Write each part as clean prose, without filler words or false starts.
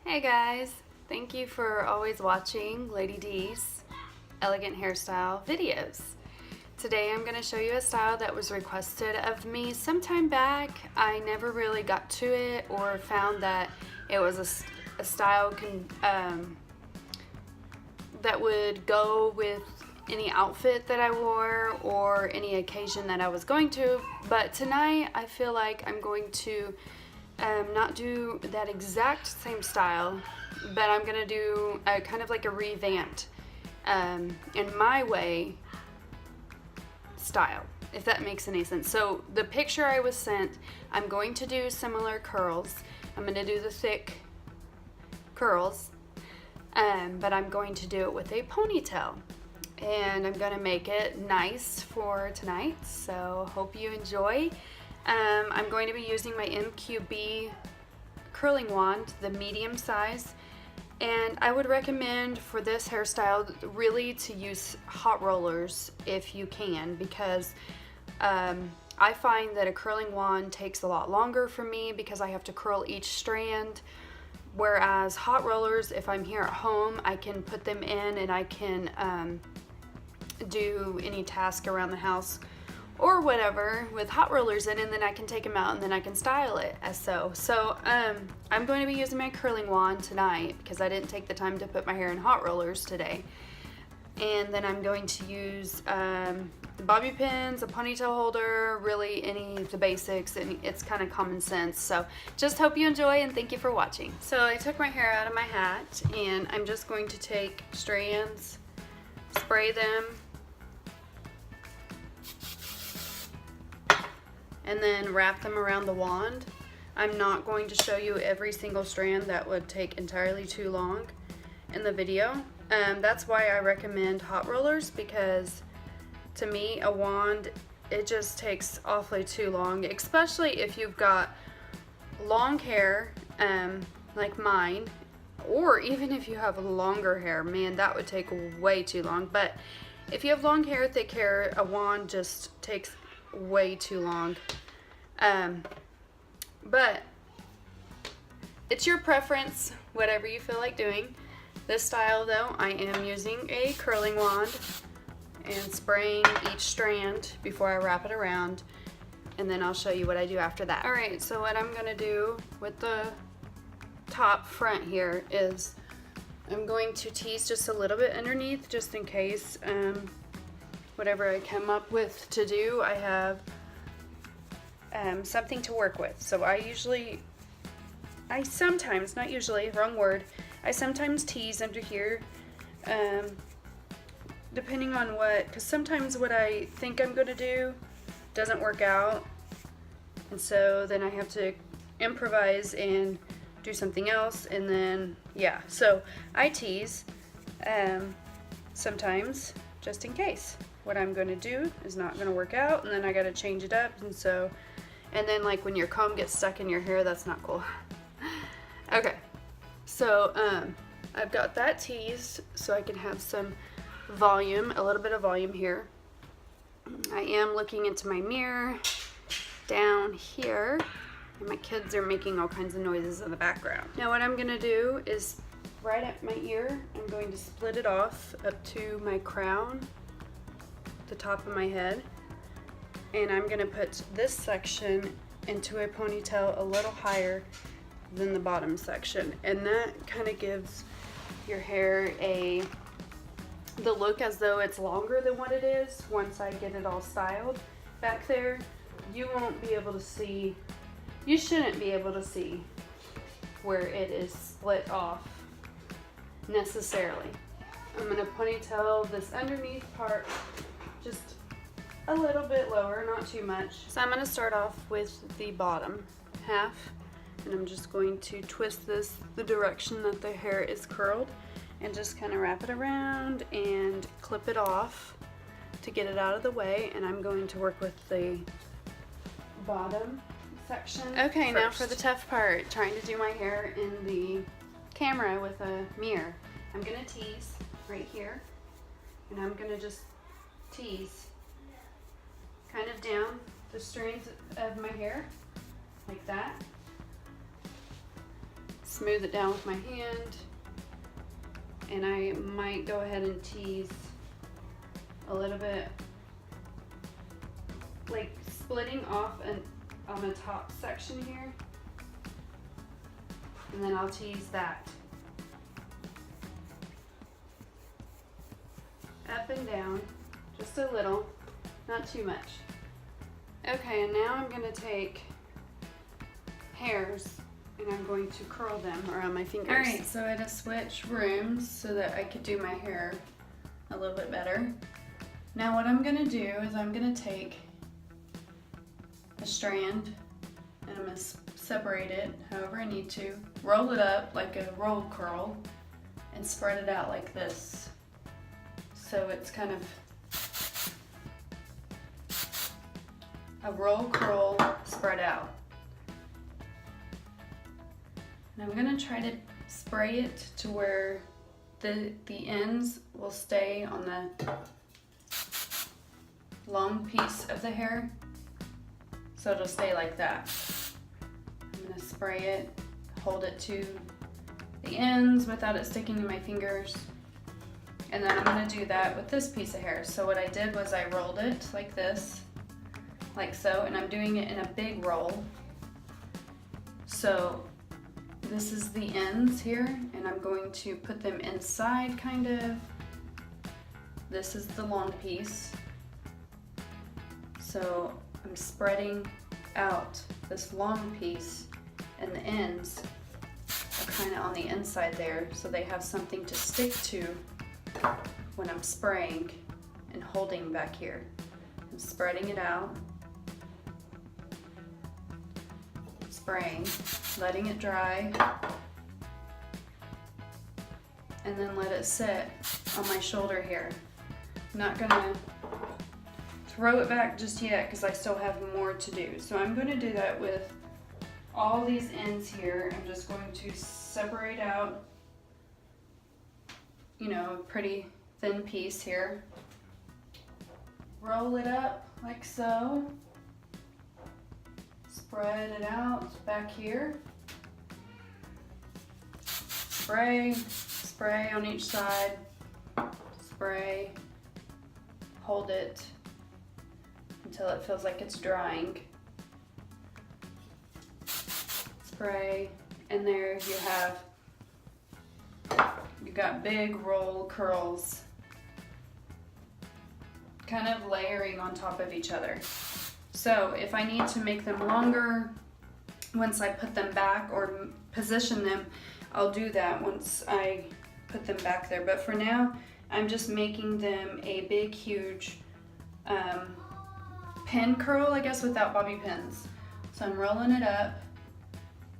Hey guys, thank you for always watching Lady D's elegant hairstyle videos. Today I'm going to show you a style that was requested of me sometime back. I never really got to it or found that it was a style that would go with any outfit that I wore or any occasion that I was going to. But tonight I feel like I'm going to not do that exact same style, but I'm gonna do a kind of like a revamped in my way style, if that makes any sense. So the picture I was sent, I'm going to do similar curls. I'm gonna do the thick curls, but I'm going to do it with a ponytail, and I'm gonna make it nice for tonight, so hope you enjoy. I'm going to be using my MQB curling wand, the medium size, and I would recommend for this hairstyle really to use hot rollers if you can, because I find that a curling wand takes a lot longer for me because I have to curl each strand, whereas hot rollers, if I'm here at home, I can put them in and I can do any task around the house or whatever with hot rollers in, and then I can take them out and then I can style it as so. So I'm going to be using my curling wand tonight because I didn't take the time to put my hair in hot rollers today. And then I'm going to use the bobby pins, a ponytail holder, really any of the basics, and it's kind of common sense. So just hope you enjoy and thank you for watching. So I took my hair out of my hat and I'm just going to take strands, spray them, and then wrap them around the wand. I'm not going to show you every single strand. That would take entirely too long in the video. That's why I recommend hot rollers, because to me a wand, it just takes awfully too long, especially if you've got long hair like mine, or even if you have longer hair. Man, that would take way too long. But if you have long hair, thick hair, a wand just takes way too long. But it's your preference, whatever you feel like doing. This style though, I am using a curling wand and spraying each strand before I wrap it around, and then I'll show you what I do after that. Alright, so what I'm gonna do with the top front here is I'm going to tease just a little bit underneath, just in case whatever I come up with to do, I have something to work with. So I sometimes, not usually, wrong word, I sometimes tease under here, depending on what, because sometimes what I think I'm going to do doesn't work out, and so then I have to improvise and do something else, and then, yeah, so I tease sometimes, just in case what I'm going to do is not going to work out, and then I got to change it up, and then like when your comb gets stuck in your hair, that's not cool. Okay, so I've got that teased so I can have some volume, a little bit of volume here. I am looking into my mirror down here, and my kids are making all kinds of noises in the background. Now what I'm gonna do is right at my ear, I'm going to split it off up to my crown, the top of my head, and I'm gonna put this section into a ponytail a little higher than the bottom section, and that kind of gives your hair the look as though it's longer than what it is. Once I get it all styled back there, you won't be able to see, you shouldn't be able to see where it is split off necessarily. I'm gonna ponytail this underneath part just a little bit lower, not too much. So I'm going to start off with the bottom half, and I'm just going to twist this the direction that the hair is curled, and just kind of wrap it around and clip it off to get it out of the way. And I'm going to work with the bottom section. Okay, now for the tough part, trying to do my hair in the camera with a mirror. I'm going to tease right here, and I'm going to just tease kind of down the strands of my hair like that. smooth it down with my hand. And I might go ahead and tease a little bit, like splitting off on the top section here. And then I'll tease that. Up and down, just a little, not too much. Okay, and now I'm gonna take hairs and I'm going to curl them around my fingers. All right, so I had to switch rooms so that I could do my hair a little bit better. Now what I'm gonna do is I'm gonna take a strand and I'm gonna separate it however I need to, roll it up like a roll curl, and spread it out like this. So it's kind of a roll curl spread out. And I'm gonna try to spray it to where the ends will stay on the long piece of the hair. So it'll stay like that. I'm gonna spray it, hold it to the ends without it sticking to my fingers. And then I'm gonna do that with this piece of hair. So what I did was I rolled it like this, like so, and I'm doing it in a big roll. So this is the ends here, and I'm going to put them inside kind of. This is the long piece. So I'm spreading out this long piece, and the ends are kind of on the inside there, so they have something to stick to when I'm spraying and holding back here. I'm spreading it out, spraying, letting it dry, and then let it sit on my shoulder here. I'm not gonna throw it back just yet because I still have more to do. So I'm gonna do that with all these ends here. I'm just going to separate out, you know, a pretty thin piece here. Roll it up like so. Spread it out back here. Spray, spray on each side. Spray, hold it until it feels like it's drying. Spray, and there you have, you got big roll curls kind of layering on top of each other. So if I need to make them longer, once I put them back or position them, I'll do that once I put them back there. But for now, I'm just making them a big, huge pin curl, I guess, without bobby pins. So I'm rolling it up,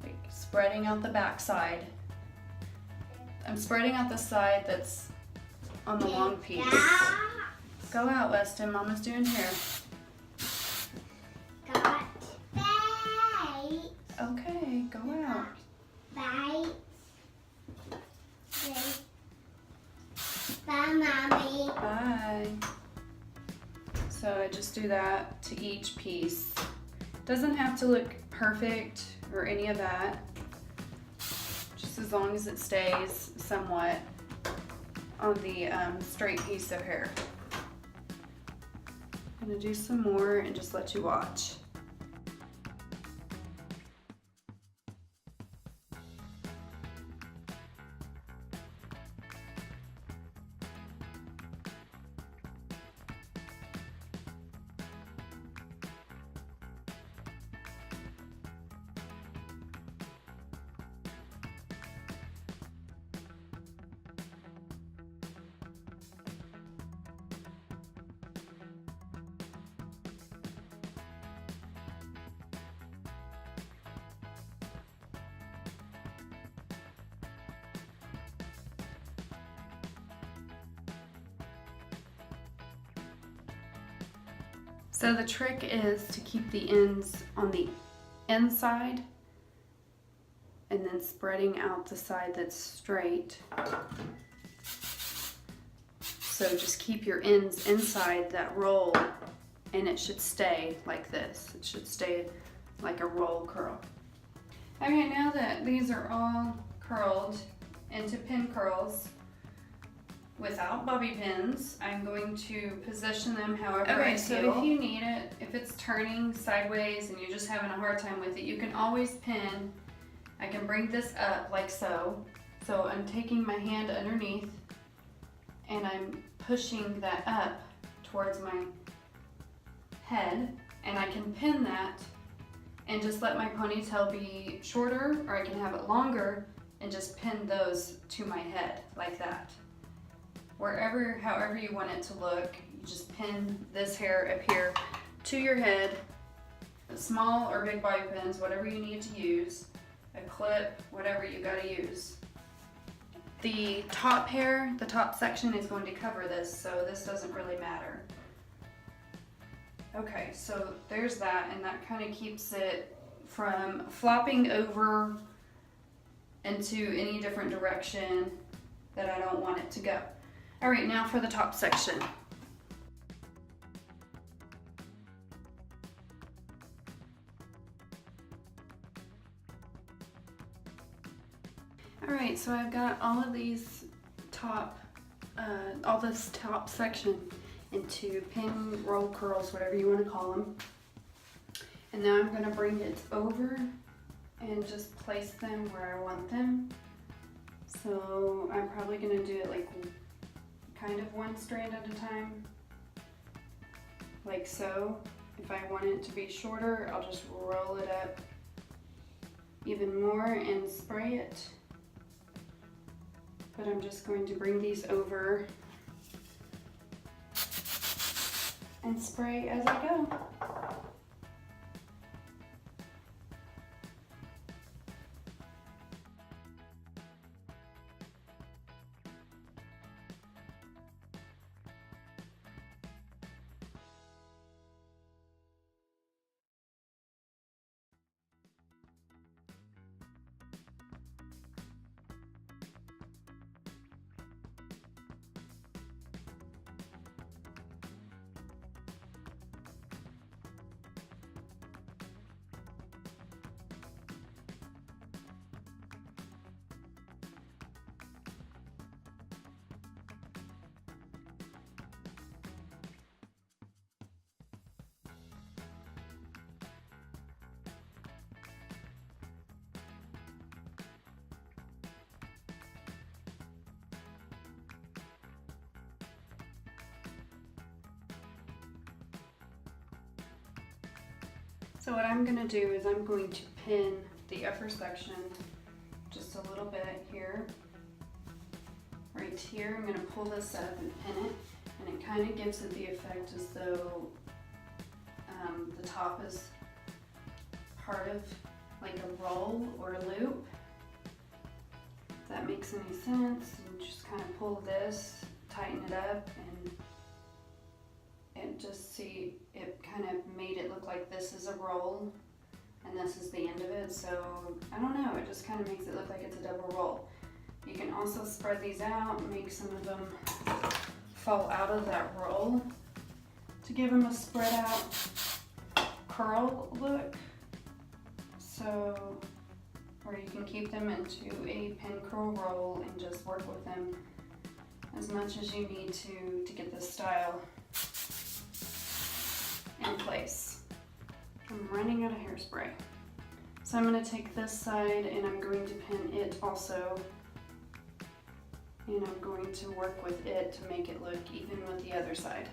like spreading out the back side. I'm spreading out the side that's on the long piece. Go out, Weston. Mama's doing hair. Okay, go out. Bye. Bye, Mommy. Bye. So I just do that to each piece. Doesn't have to look perfect or any of that. Just as long as it stays somewhat on the straight piece of hair. I'm gonna do some more and just let you watch. So the trick is to keep the ends on the inside and then spreading out the side that's straight. So just keep your ends inside that roll and it should stay like this. It should stay like a roll curl. Okay, now that these are all curled into pin curls without bobby pins. I'm going to position them however I feel. So if you need it, if it's turning sideways and you're just having a hard time with it, you can always pin. I can bring this up like so. So I'm taking my hand underneath and I'm pushing that up towards my head, and I can pin that and just let my ponytail be shorter, or I can have it longer and just pin those to my head like that. However you want it to look, you just pin this hair up here to your head, small or big bobby pins, whatever you need to use, a clip, whatever you gotta use. The top hair, the top section is going to cover this, so this doesn't really matter. Okay, so there's that, and that kind of keeps it from flopping over into any different direction that I don't want it to go. All right, now for the top section. All right, so I've got all of these all this top section into pin, roll, curls, whatever you want to call them. And now I'm gonna bring it over and just place them where I want them. So I'm probably gonna do it like kind of one strand at a time, like so. If I want it to be shorter, I'll just roll it up even more and spray it. But I'm just going to bring these over and spray as I go. So what I'm gonna do is I'm going to pin the upper section just a little bit here. Right here, I'm gonna pull this up and pin it, and it kind of gives it the effect as though the top is part of like a roll or a loop. If that makes any sense, and just kind of pull this, tighten it up, and just see, it kind of made it look like this is a roll and this is the end of it. So I don't know, it just kind of makes it look like it's a double roll. You can also spread these out, make some of them fall out of that roll to give them a spread out curl look. So, or you can keep them into a pin curl roll and just work with them as much as you need to get this style in place. I'm running out of hairspray. So I'm going to take this side and I'm going to pin it also. And I'm going to work with it to make it look even with the other side.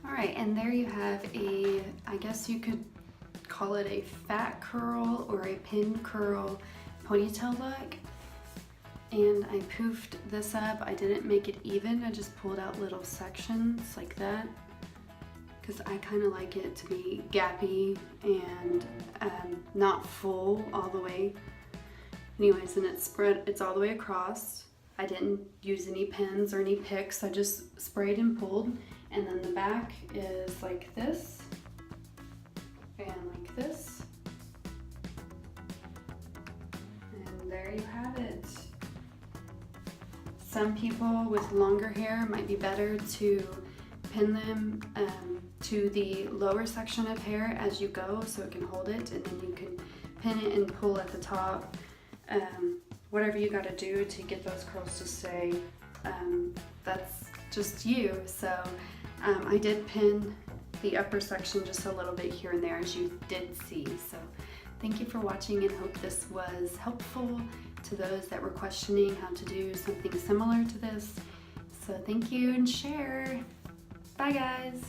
All right, and there you have a, I guess you could call it a fat curl or a pin curl ponytail look. And I poofed this up. I didn't make it even, I just pulled out little sections like that because I kind of like it to be gappy and not full all the way. Anyways, and it's all the way across. I didn't use any pins or any picks, I just sprayed and pulled. And then the back is like this and like this. And there you have it. Some people with longer hair might be better to pin them to the lower section of hair as you go so it can hold it, and then you can pin it and pull at the top. Whatever you got to do to get those curls to stay, that's just you. So I did pin the upper section just a little bit here and there, as you did see. So thank you for watching, and hope this was helpful to those that were questioning how to do something similar to this. So thank you, and share. Bye guys.